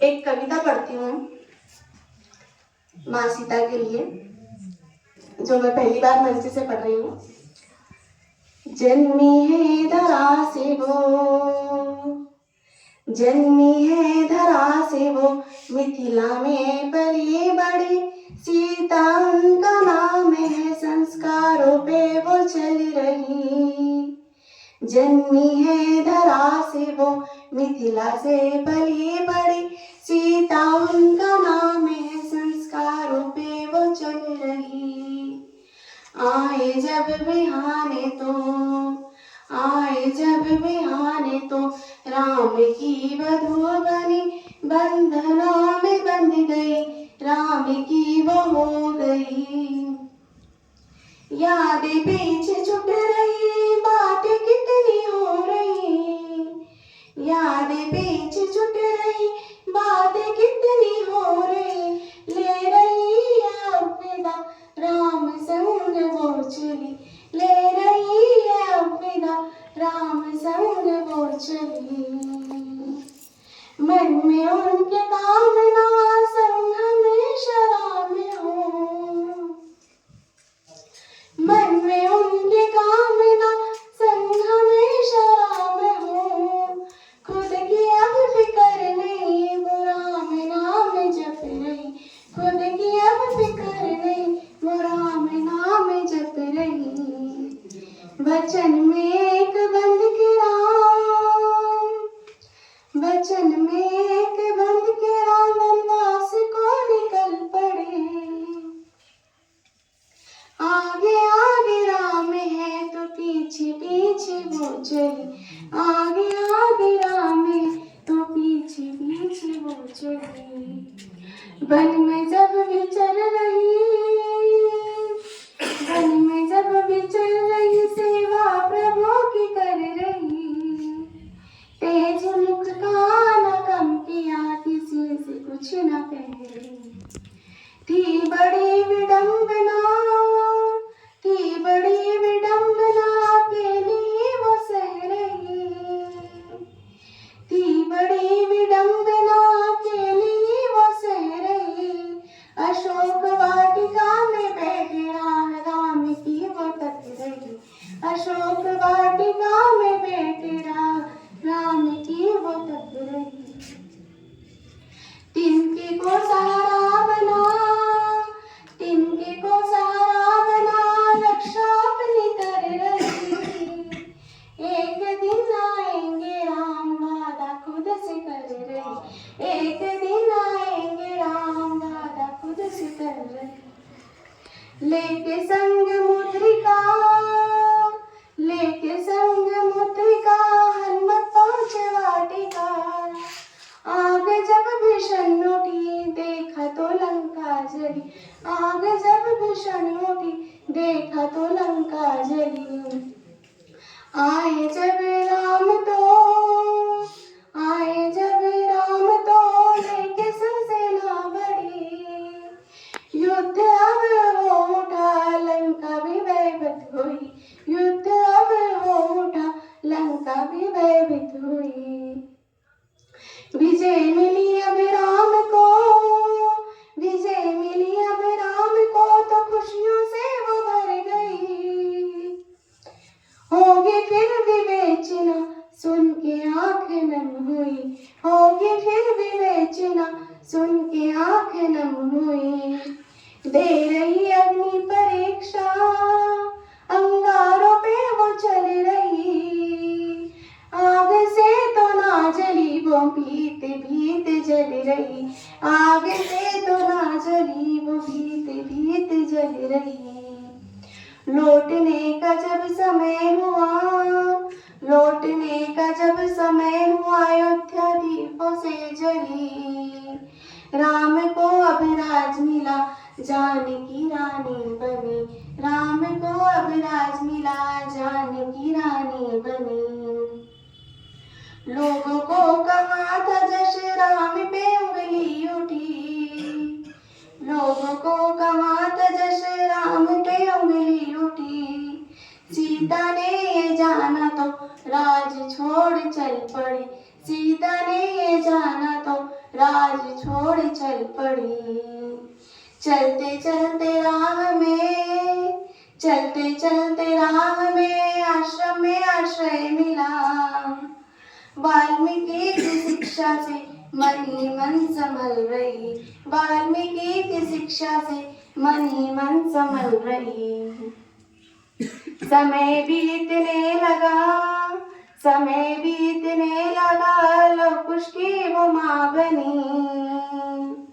एक कविता पढ़ती हूँ माँ सीता के लिए, जो मैं पहली बार मंच से पढ़ रही हूँ। जन्मी है धरा से वो, जन्मी है धरा से वो, मिथिला में पली बड़ी, सीता उनका नाम है, संस्कारों पे वो चल रही। जन्मी है धरा से वो, मिथिला से पली बड़ी, सीता उनका नाम है, संस्कारों पे वो चल रही। आए जब बिहाने तो, आए जब बिहाने तो, राम की वधू बनी, बंधनों में बंध गई, राम की वो हो गई। यादें पीछे छूट रही, बातें कितनी हो रही, यादें पीछे छूट रही, बातें कितनी हो रही, ले रही है अब विदा, राम संग वो चली, ले रही है अब विदा, राम संग वो चली। मन में उनके कामना, संग हमेशा राम हो, मन में उनके कामना, संग हमेशा राम हो। खुद की अब फिक्र नहीं, वो राम नाम जप रही, खुद की अब फिक्र नहीं, वो राम नाम जप रही। वचन में एक बंद के राम, वचन में एक बंद के राम, वनवास को निकल पड़े। आगे आगे राम है तो पीछे पीछे वो चली, आगे आगे राम है तो पीछे पीछे वो चली। वन में जब विचर रही, वन में जब विचर रही, सेवा प्रभु की कर रही। तेज मुख का न कम किया, किसी से कुछ न कह रही। थी बड़ी विडंबना, थी बड़ी विडंबना, अकेली वो सह रही। थी बड़ी विडंबना, अकेली वो सह रही। अशोक वाटिका में बैठे राम की वो तक रही, अशोक वाटिका में बैठे राम की वो तक रही। तिनके को सहारा बना, तिनके को सहारा बना, रक्षा अपनी कर रही। एक दिन आएंगे राम, वादा खुद से कर रही, एक दिन आएंगे राम, वादा खुद से कर रही। लेके संग मुद्रिका, लेके संग मुद्रिका, हनुमत पहुंचे वाटिका। आग जब भीषण उठी, देखा तो लंका जली, आग जब भीषण उठी, देखा तो लंका जली। आए जब राम तो, आए जब राम तो, लेके सेना बड़ी। युद्ध अब हो उठा, लंका भी भयभीत हुई, युद्ध अब हो उठा, लंका भी भयभीत हुई। विजय मिली अब राम को, विजय मिली अब राम को, तो खुशियों से वो भर गई। होगी फिर विवेचना, सुन के आँख नम हुई, होगी फिर विवेचना, सुन के आँख नम हुई। दे रही अग्नि परीक्षा, अंगारों पे वो चल रही। आग से तो ना जली वो, भीत भीत जल रही, आग से तो ना जली वो, भीत भीत जल रही। लौटने का जब समय हुआ, लौटने का जब समय हुआ, अयोध्या दीपों से जली। राम को अब राज मिला, जानकी रानी बनी, राम को अब राज मिला, जानकी रानी बनी। लोगों को कहा था जश, राम पे उंगली उठी, लोगों को कहा था जश, राम पे उंगली उठी। सीता ने ये जाना तो राज छोड़ चल पड़ी, सीता ने ये जाना तो राज चल पड़ी। चलते चलते राह में, चलते चलते राह में आश्रम में आश्रय मिला। वाल्मीकि की शिक्षा से मन ही मन संभल रही, वाल्मीकि की शिक्षा से मन ही मन संभल रही। समय बीतने लगा, समय बीतने लगा, लव कुश की वो माँ बनी।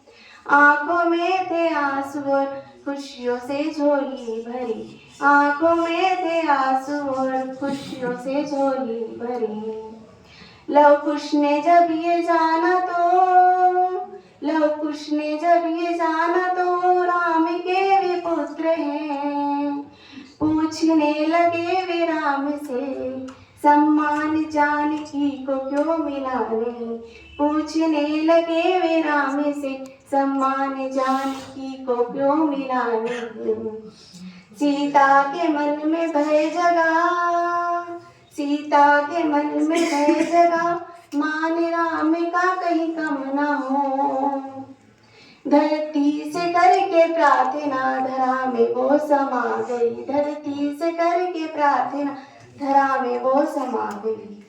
आंखों में थे आंसू और खुशियों से झोली भरी, आंखों में थे आंसू और खुशियों से झोली भरी। लव कुश ने जब ये जाना तो, लव कुश ने जब ये जाना तो राम के वे पुत्र हैं। पूछने लगे वे राम से, सम्मान जानकी को क्यों मिला नहीं। पूछने लगे वे राम से, सम्मान जानकी को क्यों मिला नहीं। सीता के मन में भय जगा, सीता के मन में भय जगा, मान राम का कहीं कम न हो। धरती से करके प्रार्थना धरा में वो समा गई, धरती से करके प्रार्थना धरा में वो समा गई।